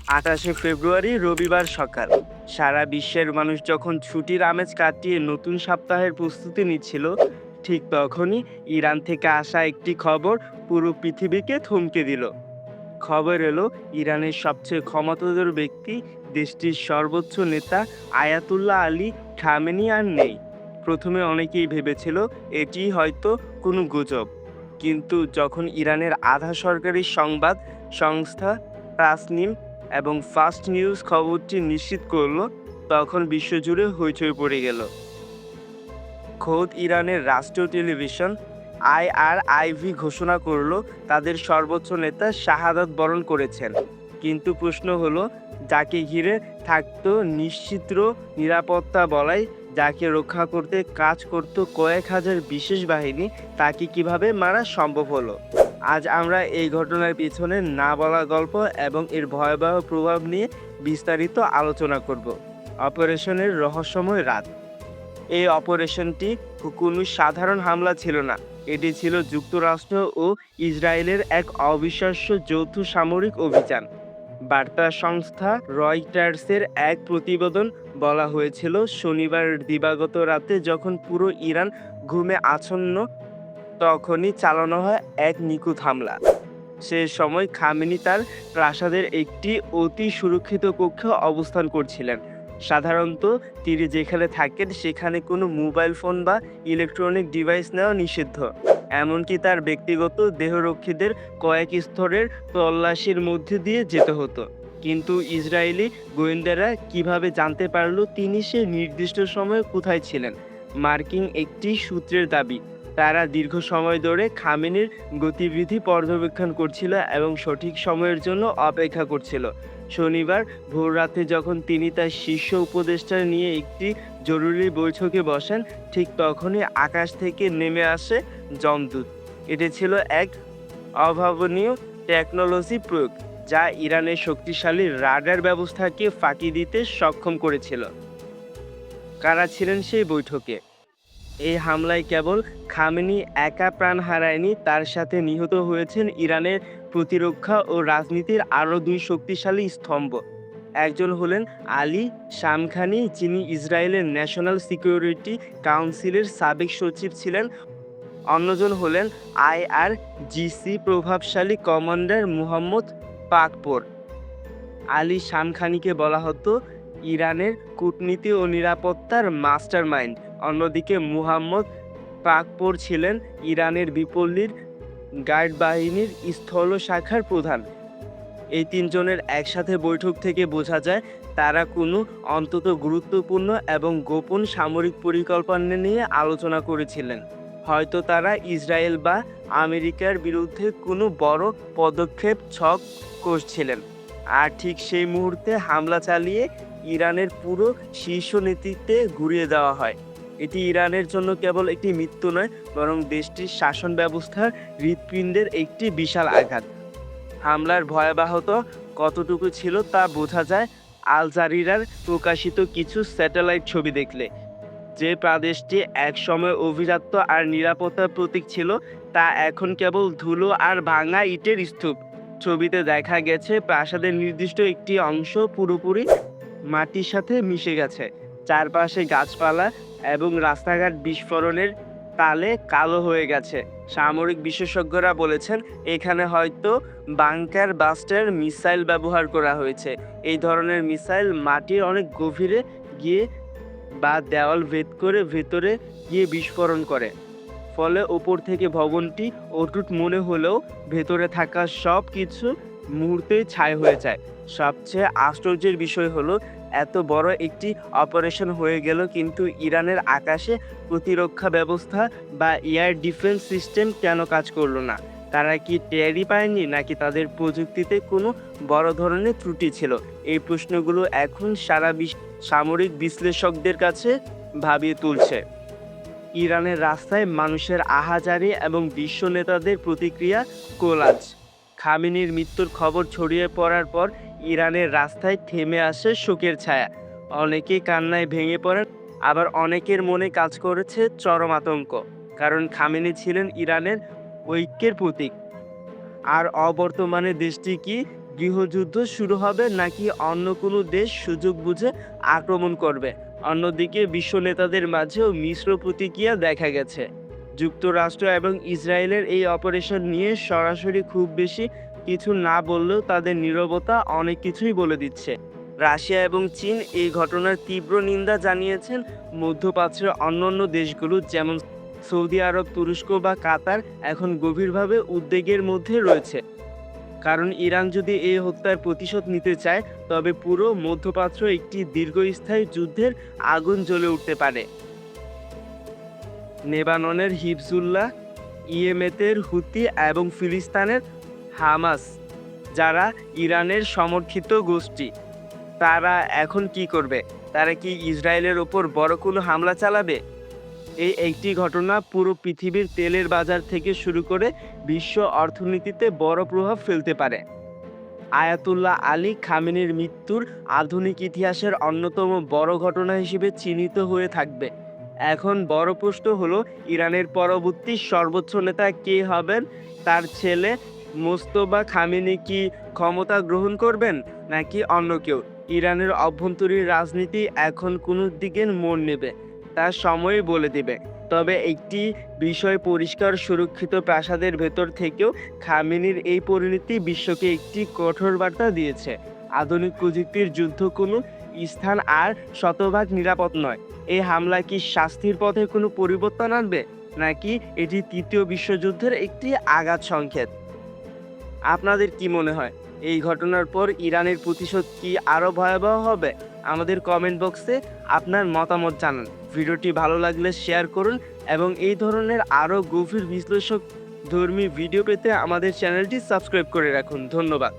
২৮শে ফেব্রুয়ারি রবিবার সকাল। সারা বিশ্বের মানুষ যখন ছুটির আমেজ কাটিয়ে নতুন সপ্তাহের প্রস্তুতি নিচ্ছিল, ঠিক তখনই ইরান থেকে আসা একটি খবর পুরো পৃথিবীকে থমকে দিল। খবর এলো, ইরানের সবচেয়ে ক্ষমতাধর ব্যক্তি, দেশটির সর্বোচ্চ নেতা আয়াতুল্লাহ আলী খামেনি আর নেই। প্রথমে অনেকেই ভেবেছিল এটি হয়তো কোনো গুজব, কিন্তু যখন ইরানের আধা সরকারি সংবাদ সংস্থা তাসনিম এবং ফাস্ট নিউজ খবরটি নিশ্চিত করলো, তখন বিশ্বজুড়ে হইচই পড়ে গেল। খোদ ইরানের রাষ্ট্রীয় টেলিভিশন আইআরআইভি ঘোষণা করলো তাদের সর্বোচ্চ নেতা শাহাদাত বরণ করেছেন। কিন্তু প্রশ্ন হলো, যাকে ঘিরে থাকতো নিশ্চিত নিরাপত্তা বলয়, যাকে রক্ষা করতে কাজ করত কয়েক হাজার বিশেষ বাহিনী, তাকে কিভাবে মারা সম্ভব হলো? আজ আমরা এই ঘটনার পিছনে না বলা গল্প এবং এর ভয়াবহ প্রভাব নিয়ে বিস্তারিত আলোচনা করব। অপারেশনের রহস্যময় রাত। এই অপারেশনটি কোনো সাধারণ হামলা ছিল না। এটি ছিল যুক্তরাষ্ট্র ও ইসরায়েলের এক অবিশ্বাস্য যৌথ সামরিক অভিযান। বার্তা সংস্থা রয়টার্সের এক প্রতিবেদন বলা হয়েছিল, শনিবার দিবাগত রাতে যখন পুরো ইরান ঘুমে আচ্ছন্ন, তখনই চালানো হয় এক নিখুঁত হামলা। সে সময় খামেনি তার প্রাসাদের একটি অতি সুরক্ষিত কক্ষে অবস্থান করছিলেন। সাধারণত তিনি যেখানে থাকেন সেখানে কোনো মোবাইল ফোন বা ইলেকট্রনিক ডিভাইস নেওয়া নিষিদ্ধ। এমনকি তার ব্যক্তিগত দেহরক্ষীদের কয়েক স্তরের তল্লাশির মধ্যে দিয়ে যেতে হতো। কিন্তু ইসরায়েলি গোয়েন্দারা কিভাবে জানতে পারল তিনি সে নির্দিষ্ট সময়ে কোথায় ছিলেন? মার্কিন একটি সূত্রের দাবি, তারা দীর্ঘ সময় ধরে খামেনির গতিবিধি পর্যবেক্ষণ করছিল এবং সঠিক সময়ের জন্য অপেক্ষা করছিল। শনিবার ভোররাতে যখন তিনি তার শীর্ষ উপদেষ্টা নিয়ে একটি জরুরি বৈঠকে বসেন, ঠিক তখনই আকাশ থেকে নেমে আসে যমদূত। এটি ছিল এক অভাবনীয় টেকনোলজি প্রয়োগ, যা ইরানের শক্তিশালী রাডার ব্যবস্থাকে ফাঁকি দিতে সক্ষম করেছিল। কারা ছিলেন সেই বৈঠকে? এই হামলায় কেবল খামেনি একা প্রাণ হারায়নি, তার সাথে নিহত হয়েছেন ইরানের প্রতিরক্ষা ও রাজনীতির আরও দুই শক্তিশালী স্তম্ভ। একজন হলেন আলী শামখানি, যিনি ইসরায়েলের ন্যাশনাল সিকিউরিটি কাউন্সিলের সাবেক সচিব ছিলেন। অন্যজন হলেন আইআরজিসি প্রভাবশালী কমান্ডার মুহাম্মদ পাকপোর। আলী শামখানিকে বলা হতো ইরানের কূটনীতি ও নিরাপত্তার মাস্টারমাইন্ড। অন্যদিকে মুহাম্মদ পাকপোর ছিলেন ইরানের বিপল্লীর গার্ড বাহিনীর স্থল শাখার প্রধান। এই তিনজনের একসাথে বৈঠক থেকে বোঝা যায় তারা কোনো অন্তত গুরুত্বপূর্ণ এবং গোপন সামরিক পরিকল্পনা নিয়ে আলোচনা করেছিলেন। হয়তো তারা ইসরায়েল বা আমেরিকার বিরুদ্ধে কোনো বড় পদক্ষেপ ছক করছিলেন। আর ঠিক সেই মুহূর্তে হামলা চালিয়ে ইরানের পুরো শীর্ষ নেতৃত্বে ঘুরিয়ে দেওয়া হয়। এটি ইরানের জন্য কেবল একটি মৃত্যু নয়, বরং দেশটির শাসন ব্যবস্থার হৃৎপিণ্ডের একটি বিশাল আঘাত। হামলার ভয়াবহতা কতটুকু ছিল তা বোঝা যায় আল জাজিরার প্রকাশিত কিছু স্যাটেলাইট ছবি দেখলে। যে প্রদেশটি একসময় অভিজাত্য আর নিরাপত্তার প্রতীক ছিল, তা এখন কেবল ধুলো আর ভাঙা ইটের স্তূপ। ছবিতে দেখা গেছে প্রাসাদের নির্দিষ্ট একটি অংশ পুরোপুরি মাটির সাথে মিশে গেছে। চারপাশে গাছপালা এবং রাস্তাঘাট বিস্ফোরণের তালে কালো হয়ে গেছে। সামরিক বিশেষজ্ঞরা বলেছেন এখানে হয়তো বাংকার বাস্টার মিসাইল ব্যবহার করা হয়েছে। এই ধরনের মিসাইল মাটির অনেক গভীরে গিয়ে বা দেওয়াল ভেদ করে ভেতরে গিয়ে বিস্ফোরণ করে। ফলে ওপর থেকে ভবনটি অটুট মনে হলেও ভেতরে থাকা সব কিছু মুহূর্তেই ছাই হয়ে যায়। সবচেয়ে আশ্চর্যের বিষয় হলো, এত বড় একটি অপারেশন হয়ে গেল, কিন্তু ইরানের আকাশে প্রতিরক্ষা ব্যবস্থা বা এয়ার ডিফেন্স সিস্টেম কেন কাজ করলো না? তারা কি টেরই পায়নি, নাকি তাদের প্রযুক্তিতে কোনো বড় ধরনের ত্রুটি ছিল? এই প্রশ্নগুলো এখন সারা বিশ্ব সামরিক বিশ্লেষকদের কাছে ভাবিয়ে তুলছে। ইরানের রাস্তায় মানুষের আহাজারি এবং বিশ্ব নেতাদের প্রতিক্রিয়া কোলাজ। খামেনির মৃত্যুর খবর ছড়িয়ে পড়ার পর ইরানের রাস্তায় থেমে আসে শোকের ছায়া। অনেকেই কান্নায় ভেঙে পড়েন, আবার অনেকের মনে কাজ করেছে চরম আতঙ্ক। কারণ খামেনি ছিলেন ইরানের ঐক্যের প্রতীক। আর অবর্তমানে দেশটি কি গৃহযুদ্ধ শুরু হবে নাকি অন্য কোনো দেশ সুযোগ বুঝে আক্রমণ করবে। অন্যদিকে বিশ্ব নেতাদের মাঝেও মিশ্র প্রতিক্রিয়া দেখা গেছে। যুক্তরাষ্ট্র এবং ইসরায়েলের এই অপারেশন নিয়ে সরাসরি খুব বেশি কিছু না বললেও তাদের নীরবতা অনেক কিছুই বলে দিচ্ছে। রাশিয়া এবং চীন এই ঘটনার তীব্র নিন্দা জানিয়েছেন। মধ্যপ্রাচ্যের অন্যান্য দেশগুলো যেমন সৌদি আরব, তুরস্ক বা কাতার এখন গভীরভাবে উদ্বেগের মধ্যে রয়েছে। কারণ ইরান যদি এই হত্যার প্রতিশোধ নিতে চায় তবে পুরো মধ্যপ্রাচ্য একটি দীর্ঘস্থায়ী যুদ্ধের আগুন জ্বলে উঠতে পারে। লেবাননের হিজবুল্লাহ, ইয়েমেনের হুতি এবং ফিলিস্তিনের হামাস, যারা ইরানের সমর্থিত গোষ্ঠী, তারা এখন কি করবে? তারা কি ইসরায়েলের ওপর বড় কোনো হামলা চালাবে? এই একটি ঘটনা পুরো পৃথিবীর তেলের বাজার থেকে শুরু করে বিশ্ব অর্থনীতিতে বড় প্রভাব ফেলতে পারে। আয়াতুল্লাহ আলী খামেনির মৃত্যুর আধুনিক ইতিহাসের অন্যতম বড় ঘটনা হিসেবে চিহ্নিত হয়ে থাকবে। এখন বড় প্রশ্ন হলো, ইরানের পরবর্তী সর্বোচ্চ নেতা কে হবেন? তার ছেলে মোস্তফা খামেনি কি ক্ষমতা গ্রহণ করবেন নাকি অন্য কেউ? ইরানের অভ্যন্তরীণ রাজনীতি এখন কোন দিকে মোড় নেবে তা সময়ই বলে দিবে। তবে একটি বিষয় পরিষ্কার, সুরক্ষিত প্রাসাদের ভেতর থেকেও খামেনির এই পরিণতি বিশ্বকে একটি কঠোর বার্তা দিয়েছে। আধুনিক প্রযুক্তির যুদ্ধ কোনো স্থান আর শতভাগ নিরাপদ নয়। এই হামলা কি শাস্তির পথে কোনো পরিবর্তন আনবে নাকি এটি তৃতীয় বিশ্বযুদ্ধের একটি আঘাত সংকেত? আপনাদের কি মনে হয়, এই ঘটনার পর ইরানের প্রতিশোধ কি আরো ভয়াবহ হবে? আমাদের কমেন্ট বক্সে আপনার মতামত জানান। ভিডিওটি ভালো লাগলে শেয়ার করুন এবং এই ধরনের আরো গভীর বিশ্লেষক ধর্মী ভিডিও পেতে আমাদের চ্যানেলটি সাবস্ক্রাইব করে রাখুন। ধন্যবাদ।